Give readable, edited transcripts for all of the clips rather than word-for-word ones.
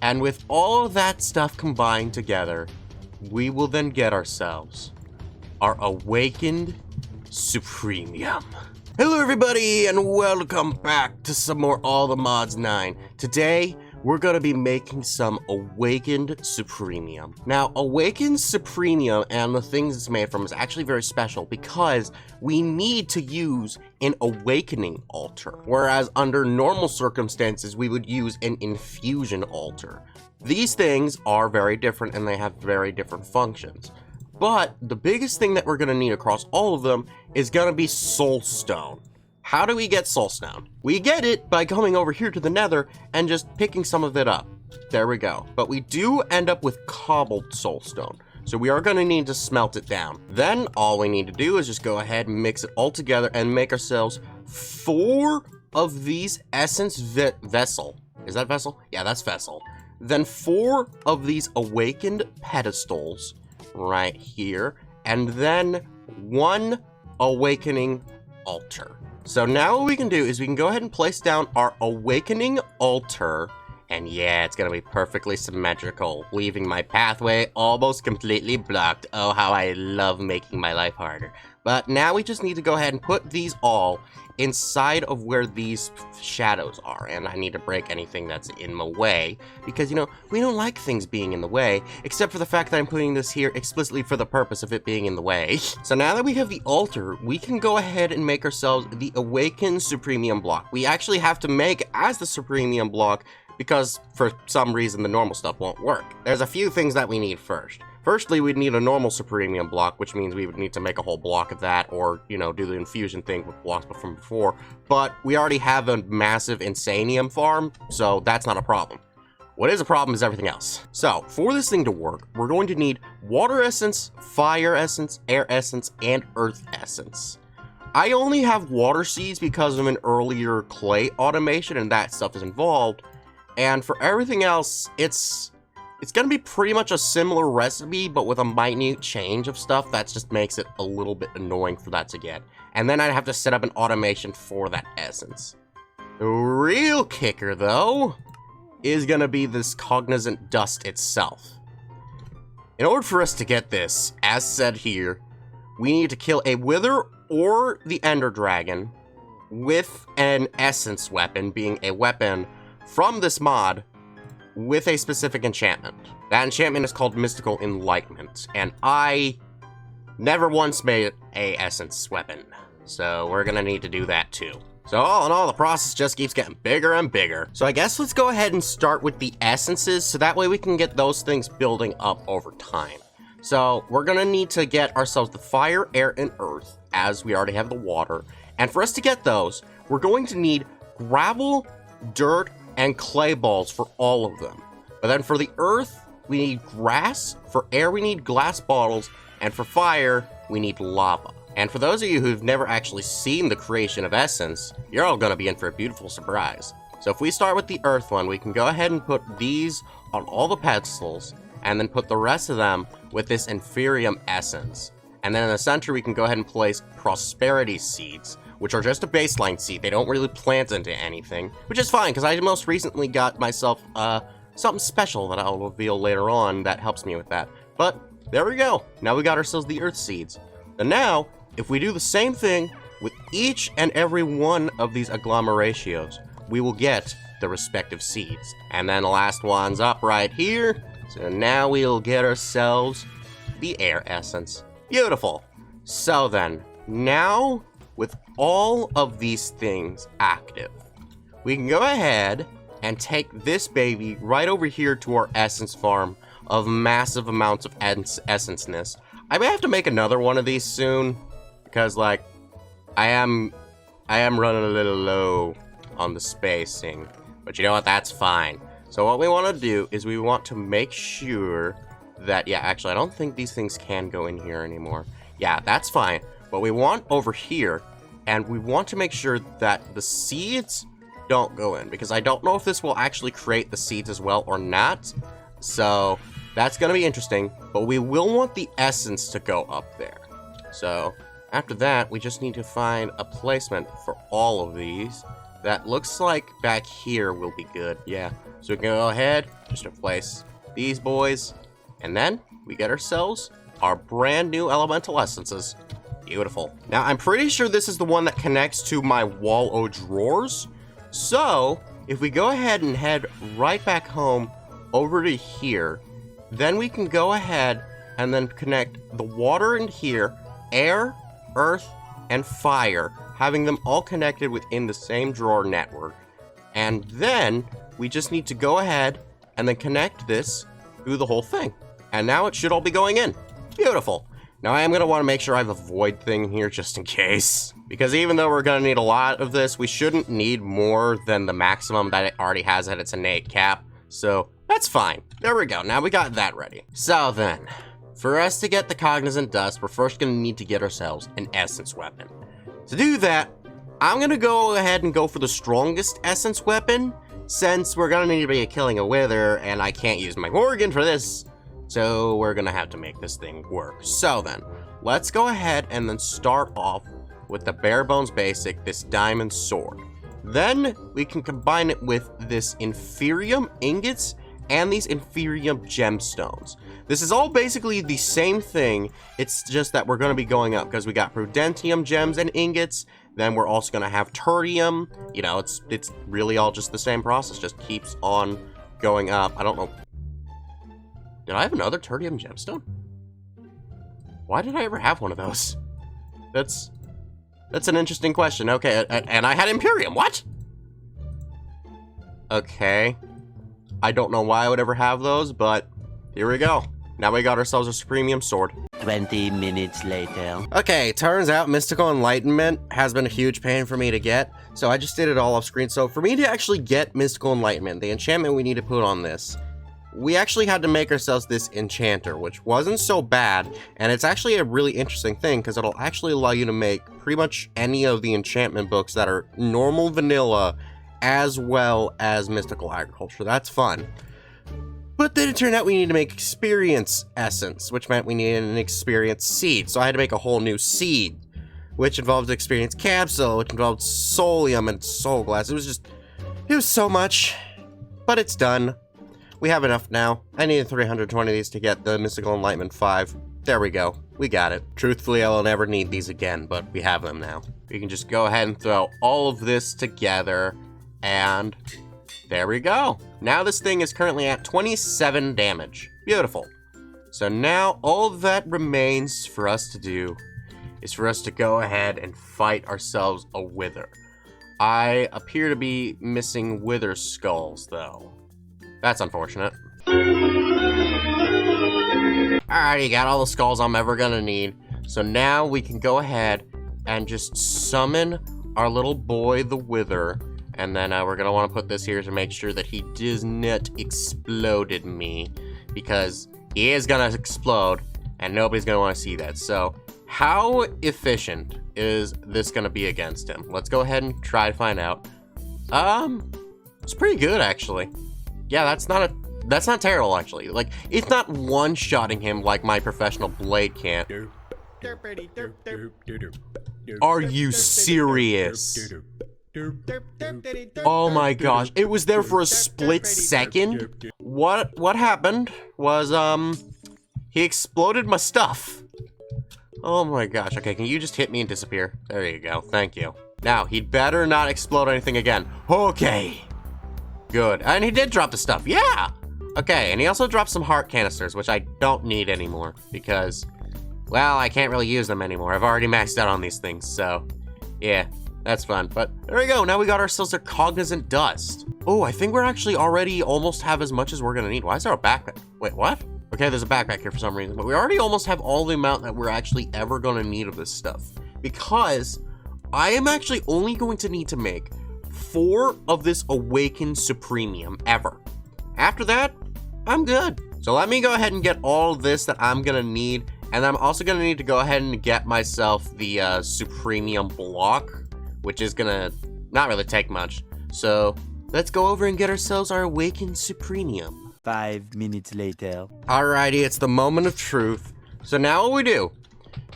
And with all of that stuff combined together, we will then get ourselves our awakened Supremium. Hello everybody and welcome back to some more All the Mods 9. Today, we're going to be making some awakened Supremium. Now, awakened Supremium and the things it's made from is actually very special because we need to use an awakening altar, whereas under normal circumstances, we would use an infusion altar. These things are very different and they have very different functions. But the biggest thing that we're going to need across all of them is going to be soulstone. How do we get soulstone? We get it by coming over here to the nether and just picking some of it up. There we go. But we do end up with cobbled soulstone. So we are going to need to smelt it down. Then all we need to do is just go ahead and mix it all together and make ourselves 4 of these essence vessel. Is that vessel? Yeah, that's vessel. Then 4 of these awakened pedestals right here. And then 1 awakening altar. So now what we can do is we can go ahead and place down our awakening altar, and yeah, it's gonna be perfectly symmetrical, leaving my pathway almost completely blocked. Oh, how I love making my life harder. But now we just need to go ahead and put these all inside of where these shadows are, and I need to break anything that's in my way, because, you know, we don't like things being in the way, except for the fact that I'm putting this here explicitly for the purpose of it being in the way. So now that we have the altar, we can go ahead and make ourselves the awakened Supremium block. We actually have to make as the Supremium block, because for some reason the normal stuff won't work. There's a few things that we need first. Firstly, we'd need a normal Supremium block, which means we would need to make a whole block of that, or, you know, do the infusion thing with blocks from before. But we already have a massive Insanium farm, so that's not a problem. What is a problem is everything else. So, for this thing to work, we're going to need water essence, fire essence, air essence, and earth essence. I only have water seeds because of an earlier clay automation, and that stuff is involved. And for everything else, it's going to be pretty much a similar recipe, but with a minute change of stuff that just makes it a little bit annoying for that to get. And then I'd have to set up an automation for that essence. The real kicker, though, is going to be this cognizant dust itself. In order for us to get this, as said here, we need to kill a wither or the ender dragon with an essence weapon, being a weapon from this mod, with a specific enchantment. That enchantment is called Mystical Enlightenment, and I never once made a essence weapon, so we're gonna need to do that too. So all in all, the process just keeps getting bigger and bigger. So I guess let's go ahead and start with the essences, so that way we can get those things building up over time. So we're gonna need to get ourselves the fire, air, and earth, as we already have the water. And for us to get those, we're going to need gravel, dirt, and clay balls for all of them. But then for the earth, we need grass, for air we need glass bottles, and for fire, we need lava. And for those of you who've never actually seen the creation of essence, you're all gonna be in for a beautiful surprise. So if we start with the earth one, we can go ahead and put these on all the pedestals, and then put the rest of them with this inferium essence. And then in the center, we can go ahead and place prosperity seeds, which are just a baseline seed. They don't really plant into anything, which is fine, because I most recently got myself something special that I'll reveal later on that helps me with that. But there we go. Now we got ourselves the earth seeds. And now, if we do the same thing with each and every one of these agglomerations, we will get the respective seeds. And then the last one's up right here. So now we'll get ourselves the air essence. Beautiful. So then, now with all of these things active, we can go ahead and take this baby right over here to our essence farm of massive amounts of essence-ness. I may have to make another one of these soon, because, like, I am running a little low on the spacing. But you know what? That's fine. So what we want to do is we want to make sure that, yeah, actually, I don't think these things can go in here anymore. Yeah, that's fine. But we want over here, and we want to make sure that the seeds don't go in, because I don't know if this will actually create the seeds as well or not. So that's going to be interesting, but we will want the essence to go up there. So after that, we just need to find a placement for all of these. That looks like back here will be good. Yeah, So we can go ahead, just replace these boys, and then we get ourselves our brand new elemental essences. Beautiful. Now, I'm pretty sure this is the one that connects to my wall o' drawers. So, if we go ahead and head right back home over to here, then we can go ahead and then connect the water in here, air, earth, and fire, having them all connected within the same drawer network. And then we just need to go ahead and then connect this through the whole thing. And now it should all be going in. Beautiful. Now I am going to want to make sure I have a void thing here just in case. Because even though we're going to need a lot of this, we shouldn't need more than the maximum that it already has at its innate cap. So that's fine. There we go. Now we got that ready. So then, for us to get the cognizant dust, we're first going to need to get ourselves an essence weapon. To do that, I'm going to go ahead and go for the strongest essence weapon, since we're going to need to be killing a wither, and I can't use my Morgan for this. So we're going to have to make this thing work. So then, let's go ahead and then start off with the bare bones basic, this diamond sword. Then we can combine it with this inferium ingots and these inferium gemstones. This is all basically the same thing, it's just that we're going to be going up because we got prudentium gems and ingots, then we're also going to have tertium. You know, it's really all just the same process, just keeps on going up. I don't know. Did I have another tertium gemstone? Why did I ever have one of those? That's an interesting question. Okay, and I had Imperium. What? Okay. I don't know why I would ever have those, but here we go. Now we got ourselves a Supremium sword. 20 minutes later. Okay, turns out Mystical Enlightenment has been a huge pain for me to get, so I just did it all off screen. So for me to actually get Mystical Enlightenment, the enchantment we need to put on this, we actually had to make ourselves this enchanter, which wasn't so bad, and it's actually a really interesting thing because it'll actually allow you to make pretty much any of the enchantment books that are normal vanilla as well as mystical agriculture. That's fun. But then it turned out we needed to make experience essence, which meant we needed an experience seed. So I had to make a whole new seed, which involved experience capsule, which involved soulium and soul glass. It was so much, but it's done. We have enough now. I needed 320 of these to get the Mystical Enlightenment 5. There we go. We got it. Truthfully, I will never need these again, but we have them now. We can just go ahead and throw all of this together, and there we go. Now this thing is currently at 27 damage. Beautiful. So now all that remains for us to do is for us to go ahead and fight ourselves a wither. I appear to be missing wither skulls, though. That's unfortunate. Alrighty, got all the skulls I'm ever gonna need. So now we can go ahead and just summon our little boy, the wither. And then we're gonna wanna put this here to make sure that he does not explode me. Because he is gonna explode, and nobody's gonna wanna see that. So, how efficient is this gonna be against him? Let's go ahead and try to find out. It's pretty good, actually. Yeah, that's not terrible, actually. Like, it's not one-shotting him like my professional blade can't. Are you serious? Oh my gosh, it was there for a split second? What happened was, he exploded my stuff. Oh my gosh, okay, can you just hit me and disappear? There you go, thank you. Now, he'd better not explode anything again. Okay. Good, and he did drop the stuff, yeah! Okay, and he also dropped some heart canisters, which I don't need anymore, because, well, I can't really use them anymore. I've already maxed out on these things, so, yeah, that's fun. But there we go, now we got ourselves a cognizant dust. Oh, I think we're actually already almost have as much as we're gonna need. Why is there a backpack? Wait, what? Okay, there's a backpack here for some reason, but we already almost have all the amount that we're actually ever gonna need of this stuff. Because I am actually only going to need to make 4 of this awaken Supremium ever. After that, I'm good. So let me go ahead and get all this that I'm gonna need, and I'm also gonna need to go ahead and get myself the Supremium block, which is gonna not really take much. So let's go over and get ourselves our awakened Supremium. 5 minutes later. Alrighty, it's the moment of truth. So now what we do,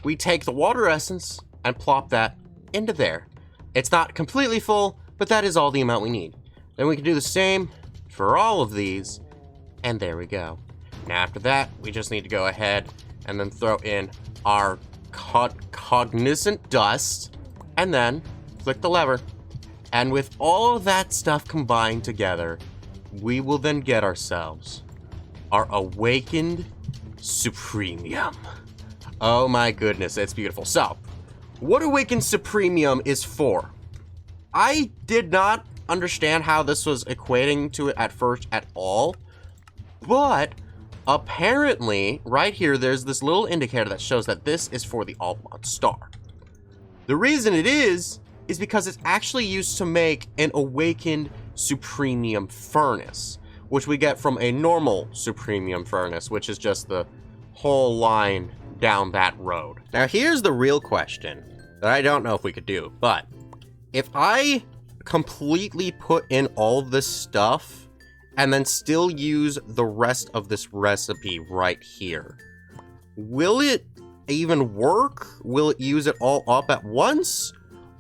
we take the water essence and plop that into there. It's not completely full, but that is all the amount we need. Then we can do the same for all of these, and there we go. Now after that, we just need to go ahead and then throw in our cognizant dust, and then click the lever. And with all of that stuff combined together, we will then get ourselves our awakened Supremium. Oh my goodness, it's beautiful. So, what awakened Supremium is for? I did not understand how this was equating to it at first at all, but apparently, right here, there's this little indicator that shows that this is for the Altamont Star. The reason it is because it's actually used to make an awakened Supremium furnace, which we get from a normal Supremium furnace, which is just the whole line down that road. Now, here's the real question that I don't know if we could do, but if I completely put in all this stuff and then still use the rest of this recipe right here, will it even work? Will it use it all up at once?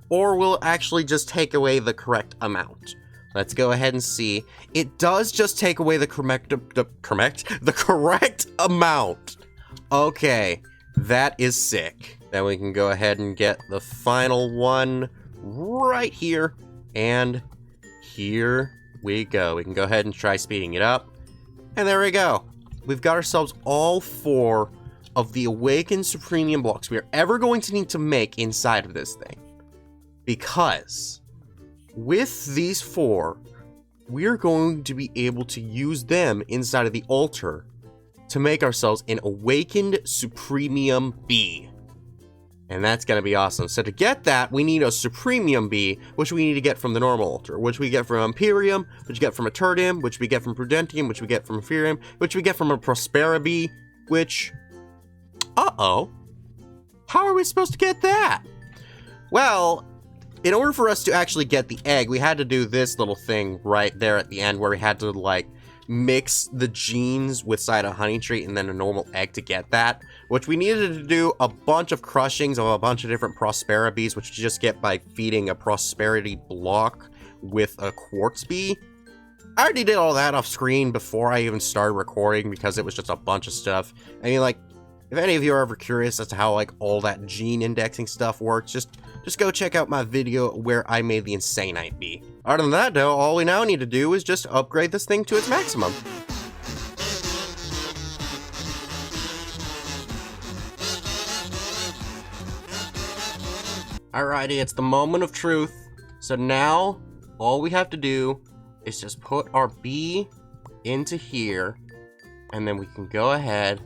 Or will it actually just take away the correct amount? Let's go ahead and see. It does just take away the correct amount. Okay, that is sick. Then we can go ahead and get the final one right here. And here we go. We can go ahead and try speeding it up. And there we go. We've got ourselves all 4 of the awakened Supremium blocks we are ever going to need to make inside of this thing. Because with these 4, we're going to be able to use them inside of the altar to make ourselves an awakened Supremium B. And that's going to be awesome. So to get that, we need a Supremium B, which we need to get from the normal altar, which we get from Imperium, which we get from Eternium, which we get from Prudentium, which we get from Epherium, which we get from a Prosperity, which... Uh-oh. How are we supposed to get that? Well, in order for us to actually get the egg, we had to do this little thing right there at the end where we had to, like, mix the genes with side a honey tree and then a normal egg to get that, which we needed to do a bunch of crushings of a bunch of different Prosperities, which you just get by feeding a Prosperity block with a Quartz Bee. I already did all that off screen before I even started recording because it was just a bunch of stuff. I mean, like, if any of you are ever curious as to how, like, all that gene indexing stuff works, just go check out my video where I made the Insanite Bee. Other than that, though, all we now need to do is just upgrade this thing to its maximum. Alrighty, it's the moment of truth. So now, all we have to do is just put our bee into here, and then we can go ahead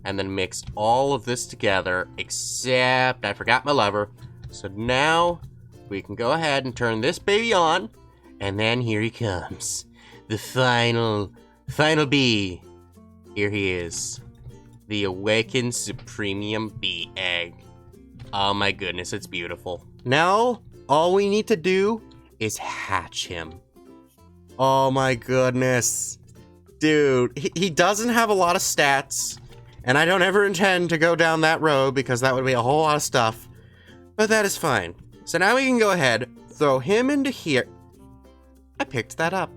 and then mix all of this together, except I forgot my lever. So now we can go ahead and turn this baby on, and then here he comes. The final bee. Here he is. The awakened Supremium bee egg. Oh my goodness, it's beautiful. Now, all we need to do is hatch him. Oh my goodness. Dude, he doesn't have a lot of stats. And I don't ever intend to go down that road because that would be a whole lot of stuff. But that is fine. So now we can go ahead, throw him into here. I picked that up.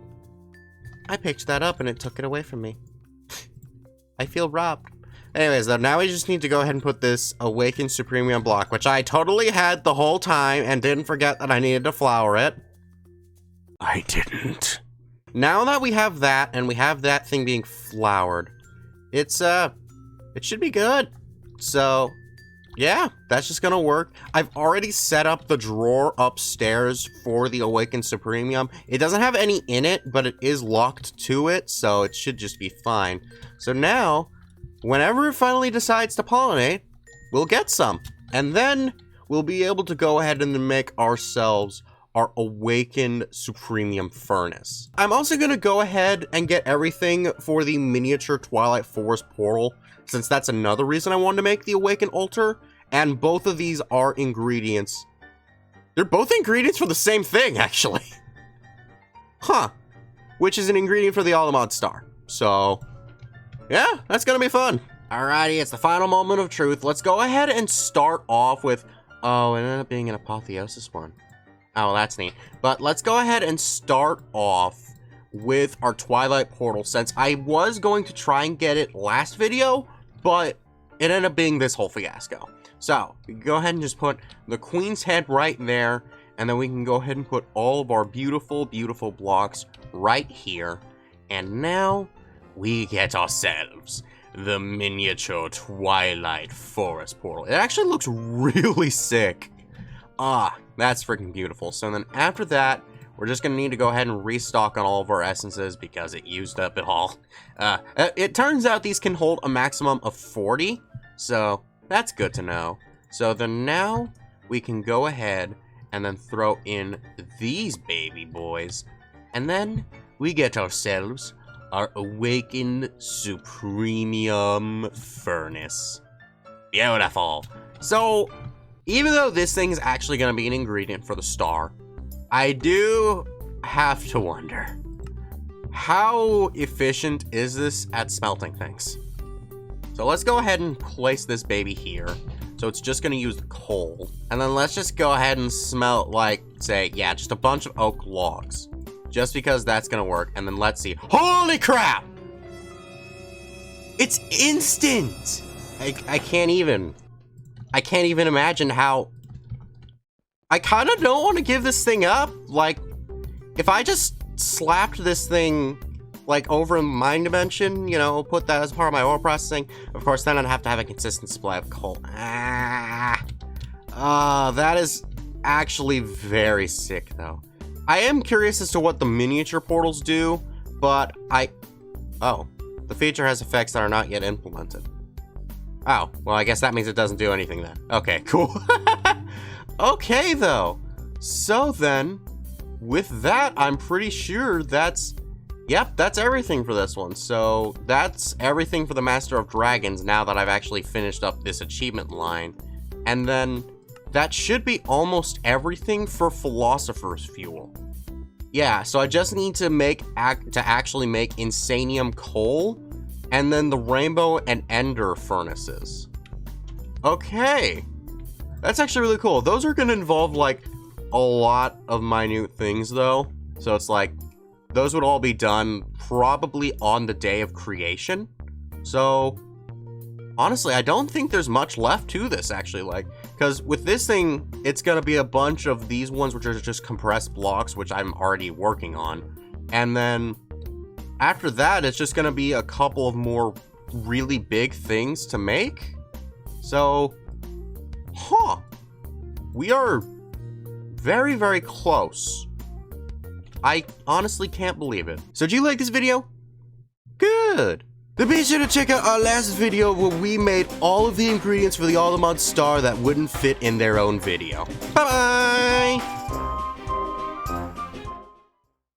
And it took it away from me. I feel robbed. Anyways, though, now we just need to go ahead and put this Awakened Supremium block, which I totally had the whole time and didn't forget that I needed to flower it. I didn't. Now that we have that, and we have that thing being flowered, it should be good. So, yeah, that's just gonna work. I've already set up the drawer upstairs for the Awakened Supremium. It doesn't have any in it, but it is locked to it, so it should just be fine. So now, whenever it finally decides to pollinate, we'll get some. And then we'll be able to go ahead and make ourselves our Awakened Supremium Furnace. I'm also gonna go ahead and get everything for the miniature Twilight Forest portal, since that's another reason I wanted to make the Awakened Altar, and both of these are ingredients. They're both ingredients for the same thing, actually. Huh. Which is an ingredient for the Altamont Star. So, yeah, that's gonna be fun. Alrighty, it's the final moment of truth. Let's go ahead and start off with... Oh, it ended up being an Apotheosis one. Oh, that's neat. But let's go ahead and start off with our Twilight portal, since I was going to try and get it last video, but it ended up being this whole fiasco. So, we can go ahead and just put the Queen's head right there, and then we can go ahead and put all of our beautiful, beautiful blocks right here. And now, we get ourselves the miniature Twilight Forest portal. It actually looks really sick. Ah, that's freaking beautiful. So then after that, we're just going to need to go ahead and restock on all of our essences because it used up it all. It turns out these can hold a maximum of 40, so that's good to know. So then now we can go ahead and then throw in these baby boys, and then we get ourselves our awakened Supremium furnace. Beautiful. So, even though this thing's actually going to be an ingredient for the star, I do have to wonder, how efficient is this at smelting things? So let's go ahead and place this baby here. So it's just going to use the coal. And then let's just go ahead and smelt, like, say, yeah, just a bunch of oak logs. Just because that's going to work. And then let's see. Holy crap! It's instant! I can't even imagine how... I kind of don't want to give this thing up. Like, if I just slapped this thing, like, over in my dimension, you know, put that as part of my oil processing, of course, then I'd have to have a consistent supply of coal. That is actually very sick, though. I am curious as to what the miniature portals do, but oh, the feature has effects that are not yet implemented. Oh, well, I guess that means it doesn't do anything then. Okay, cool. Okay, though. So then, with that, I'm pretty sure that's everything for this one. So that's everything for the Master of Dragons now that I've actually finished up this achievement line. And then that should be almost everything for Philosopher's Fuel. Yeah, so I just need to actually make Insanium coal and then the Rainbow and Ender furnaces. Okay. That's actually really cool. Those are going to involve, like, a lot of minute things, though. So it's like, those would all be done probably on the day of creation. So, honestly, I don't think there's much left to this, actually. Like, because with this thing, it's going to be a bunch of these ones, which are just compressed blocks, which I'm already working on. And then, after that, it's just going to be a couple of more really big things to make. So... huh. We are very, very close. I honestly can't believe it. So do you like this video? Good. Then be sure to check out our last video where we made all of the ingredients for the All-the-Mod star that wouldn't fit in their own video. Bye-bye!